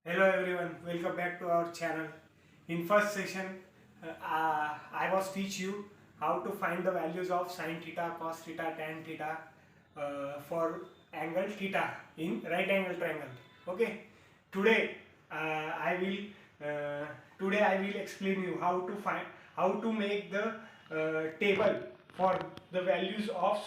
Hello everyone, welcome back to our channel. In first session, I was teach you how to find the values of sin theta, cos theta, tan theta for angle theta in right angle triangle. Okay. Today I will explain you how to make the table for the values of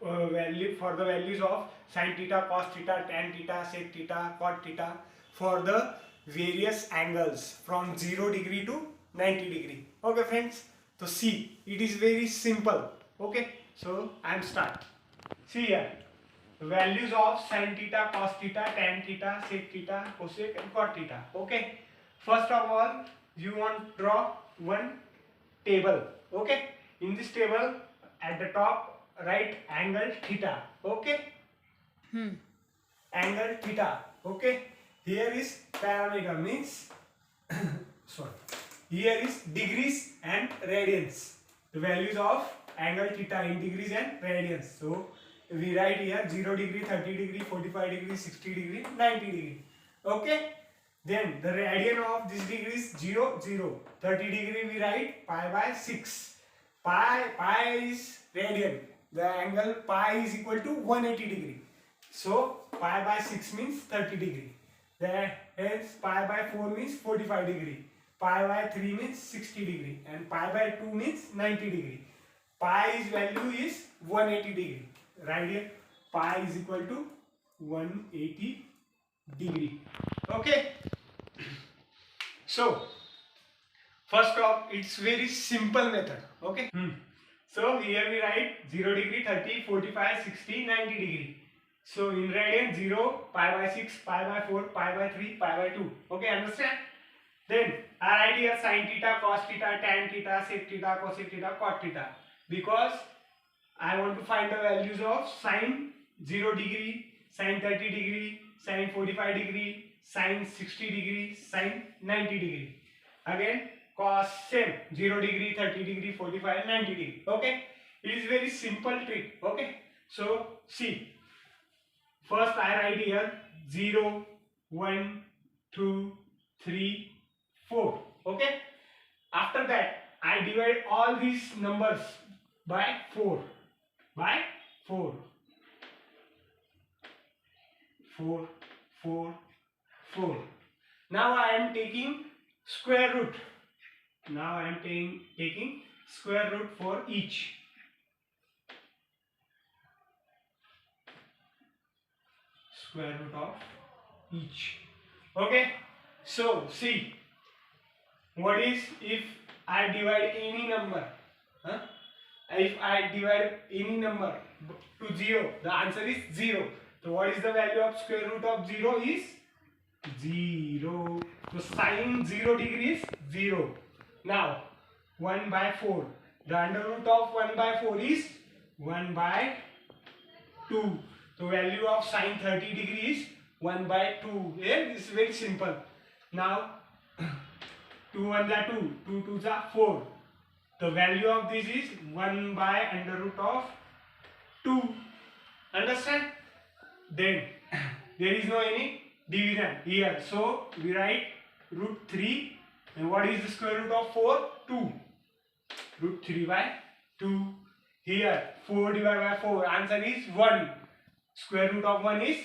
values of sin theta, cos theta, tan theta, sec theta, cot theta for the various angles from 0 degree to 90 degree. Okay friends, so see, it is very simple. Okay, so I am start. See here, values of sin theta, cos theta, tan theta, sec theta, cosec and cot theta. Okay, first of all you want to draw one table. Okay, in this table at the top write angle theta. Okay, angle theta. Okay, here is parameter means sorry, here is degrees and radians, the values of angle theta in degrees and radians. So we write here 0 degree, 30 degree, 45 degree, 60 degree, 90 degree. Okay, then the radian of this degree is 0 0. 30 degree we write pi by 6. Pi is radian, the angle pi is equal to 180 degree. So pi by 6 means 30 degree. Then hence pi by 4 means 45 degree. Pi by 3 means 60 degree. And pi by 2 means 90 degree. Pi's value is 180 degree. Right here, pi is equal to 180 degree. Okay. So first off, it's very simple method. Okay. So here we write 0 degree, 30, 45, 60, 90 degree. So in radian 0, pi by 6, pi by 4, pi by 3, pi by 2. Okay, understand? Then I write here sin theta, cos theta, tan theta, sec theta, cosec theta, cot theta. Because I want to find the values of sin 0 degree, sin 30 degree, sin 45 degree, sin 60 degree, sin 90 degree. Again cos same 0 degree, 30 degree, 45, 90 degree. Okay, it is very simple trick. Okay, so see, first I write here 0, 1, 2, 3, 4. Okay, after that I divide all these numbers by 4. By 4. 4, 4, 4. Now I am taking square root. Now I am taking square root for each. Square root of each. Okay. So see, what is if I divide any number? Huh? If I divide any number to 0, the answer is 0. So what is the value of square root of 0 is 0. So sin 0 degree is 0. Now 1 by 4. The under root of 1 by 4 is 1 by 2. So value of sin 30 degree is 1 by 2. Yeah, this is very simple. Now 2 1 are 2, 2 2 are 4. The value of this is 1 by under root of 2. Understand? Then there is no any division here. So we write root 3. And what is the square root of 4? 2. Root 3 by 2. Here 4 divided by 4. Answer is 1. Square root of 1 is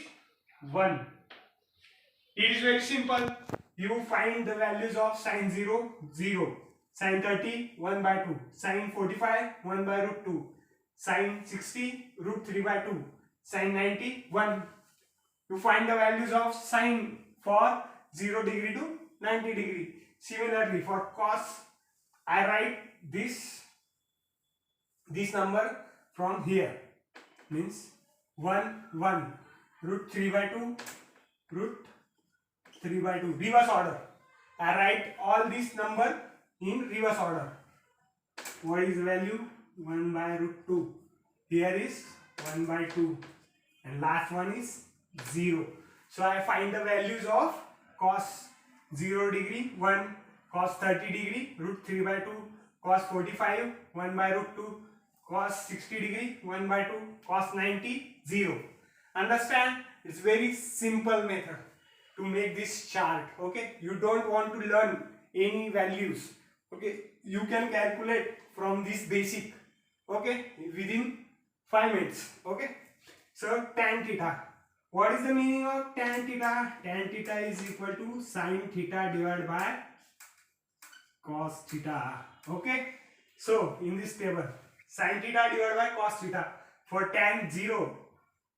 1. It is very simple. You find the values of sin 0, 0. Sin 30, 1 by 2. Sin 45, 1 by root 2. Sin 60, root 3 by 2. Sin 90, 1. You find the values of sin for 0 degree to 90 degree. Similarly, for cos, I write this number from here. Means 1, 1. Root 3 by 2. Root 3 by 2. Reverse order. I write all this number in reverse order. What is the value? 1 by root 2. Here is 1 by 2. And last one is 0. So I find the values of cos 0 degree 1, cos 30 degree root 3 by 2, cos 45 1 by root 2, cos 60 degree 1 by 2, cos 90 0. Understand? It's very simple method. to make this chart. Okay, you don't want to learn any values. Okay, you can calculate from this basic. Okay, within 5 minutes. Okay, so tan theta, what is the meaning of tan theta? Tan theta is equal to sin theta divided by cos theta. Okay, so in this table, sin theta divided by cos theta. For tan 0,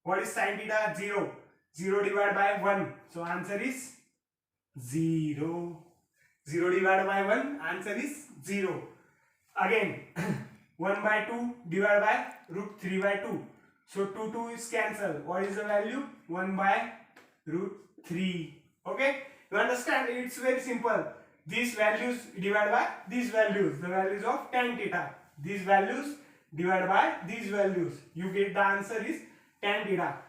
what is sin theta? 0. 0 divided by 1. So answer is 0. 0 divided by 1, answer is 0. Again, 1 by 2 divided by root 3 by 2. So 2 is cancelled. What is the value? 1 by root 3. Okay, you understand? It's very simple. These values divided by these values, the values of tan theta. These values divided by these values. You get the answer is tan theta.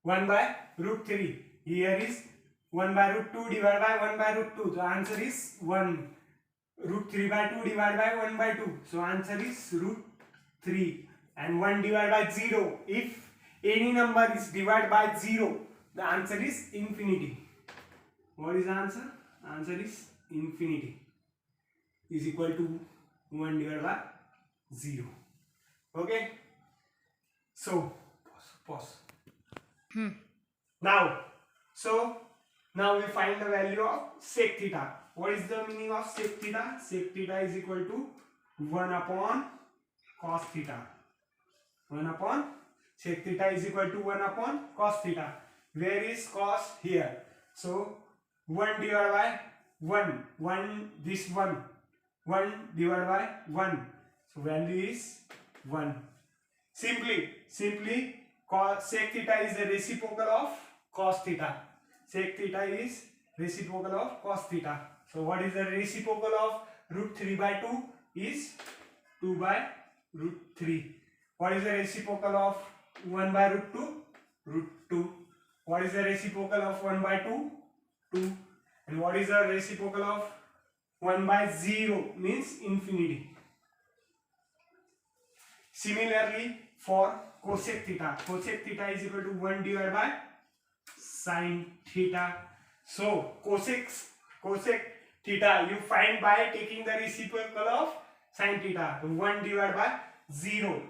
1 by root 3. Here is 1 by root 2 divided by 1 by root 2. The answer is 1. Root 3 by 2 divided by 1 by 2. So answer is root 3. And 1 divided by 0. If any number is divided by 0, the answer is infinity. What is the answer? Answer is infinity. Is equal to 1 divided by 0. Okay. So pause. Now we find the value of sec theta. What is the meaning of sec theta? Sec theta is equal to 1 upon cos theta. 1 upon sec theta is equal to 1 upon cos theta. Where is cos? Here. So 1 divided by 1. This 1. 1 divided by 1. So value is 1. Simply sec theta is the reciprocal of cos theta. Sec theta is reciprocal of cos theta. So what is the reciprocal of root 3 by 2? Is 2 by root 3. What is the reciprocal of 1 by root 2? Root 2. What is the reciprocal of 1 by 2? 2. And what is the reciprocal of 1 by 0? Means infinity. Similarly, for cosec theta. Cosec theta is equal to 1 divided by sin theta. So cosec theta you find by taking the reciprocal of sin theta. 1 divided by 0.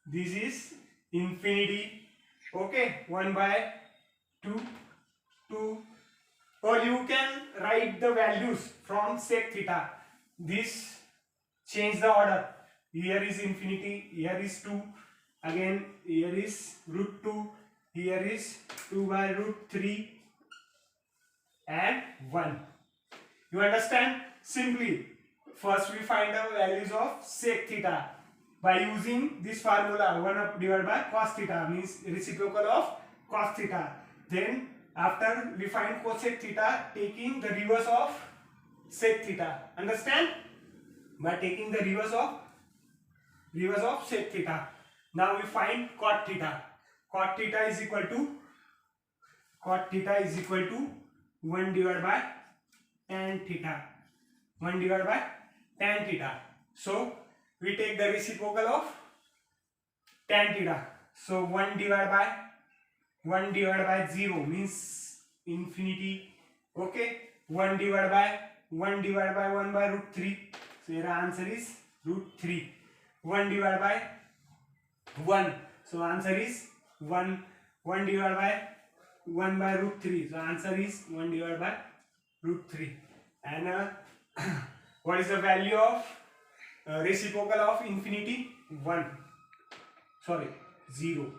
This is infinity. Okay, 1 by 2. Or you can write the values from sec theta. This change the order. Here is infinity, here is 2, again here is root 2, here is 2 by root 3 and 1. You understand? Simply, first we find the values of sec theta by using this formula 1 divided by cos theta, means reciprocal of cos theta. Then after we find cosec theta taking the reverse of sec theta. Understand? By taking the reverse of sec theta. Now we find cot theta. Cot theta is equal to 1 divided by tan theta. 1 divided by tan theta. So we take the reciprocal of tan theta. So 1 divided by 0 means infinity. Okay. 1 divided by 1 by root 3. So your answer is root 3. 1 divided by 1. So answer is 1. 1 divided by 1 by root 3. So answer is 1 divided by root 3. And what is the value of reciprocal of infinity? 1. Sorry, 0.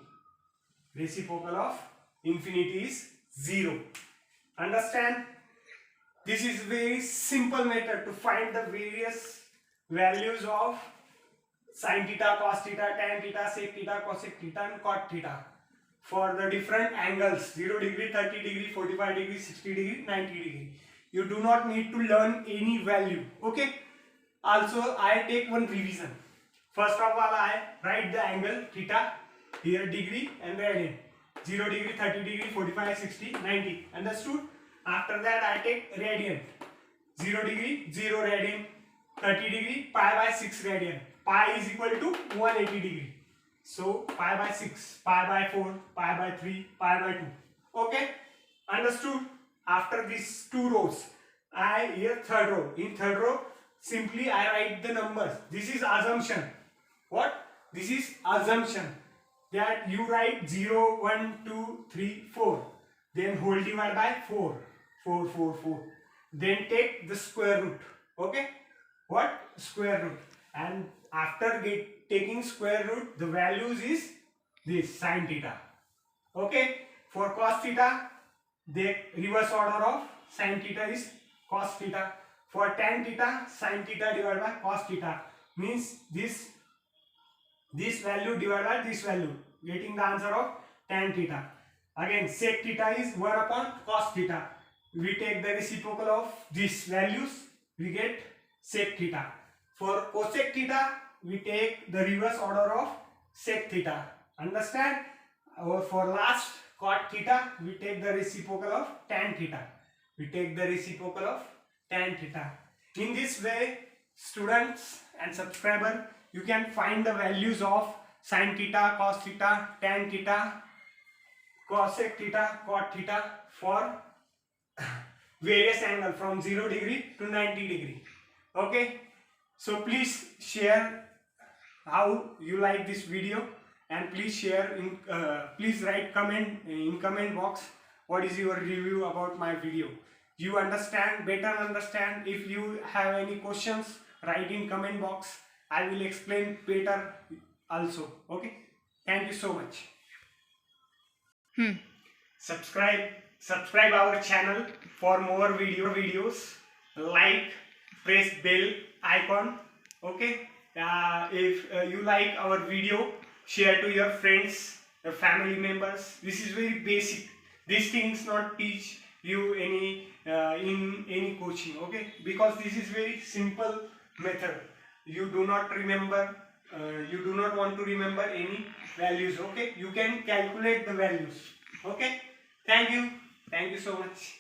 Reciprocal of infinity is 0. Understand? This is very simple method to find the various values of sin theta, cos theta, tan theta, sec theta, cosec theta and cot theta for the different angles 0 degree, 30 degree, 45 degree, 60 degree, 90 degree. You do not need to learn any value. Okay. Also, I take one revision. First of all, I write the angle theta, here degree and radian. 0 degree, 30 degree, 45, 60, 90. Understood? After that, I take radian. 0 degree, 0 radian. 30 degree, pi by 6 radian. Pi is equal to 180 degree. So pi by 6, pi by 4, pi by 3, pi by 2. Okay. Understood? After these two rows, here third row. In third row, simply I write the numbers. This is assumption. What? This is assumption that you write 0, 1, 2, 3, 4. Then whole divide by 4. 4, 4, 4. Then take the square root. Okay? What? Square root. And after taking square root, the values is this sin theta. Okay? For cos theta, the reverse order of sin theta is cos theta. For tan theta, sin theta divided by cos theta. Means this value divided by this value. Getting the answer of tan theta. Again, sec theta is 1 upon cos theta. We take the reciprocal of these values, we get sec theta. For cosec theta, we take the reverse order of sec theta. Understand? Or for last cot theta, we take the reciprocal of tan theta. We take the reciprocal of tan theta. In this way, students and subscriber, you can find the values of sin theta, cos theta, tan theta, cosec theta, cot theta for various angle from 0 degree to 90 degree. Okay, so please share how you like this video, and please share in please write comment in comment box what is your review about my video. You better understand. If you have any questions, write in comment box. I will explain better also. Okay, thank you so much. Subscribe our channel for more videos. Like, press bell icon. Okay, if you like our video, share to your friends, your family members. This is very basic. These things not teach you any in any coaching. Okay, because this is very simple method. You do not remember. You do not want to remember any values. Okay, you can calculate the values. Okay, thank you so much.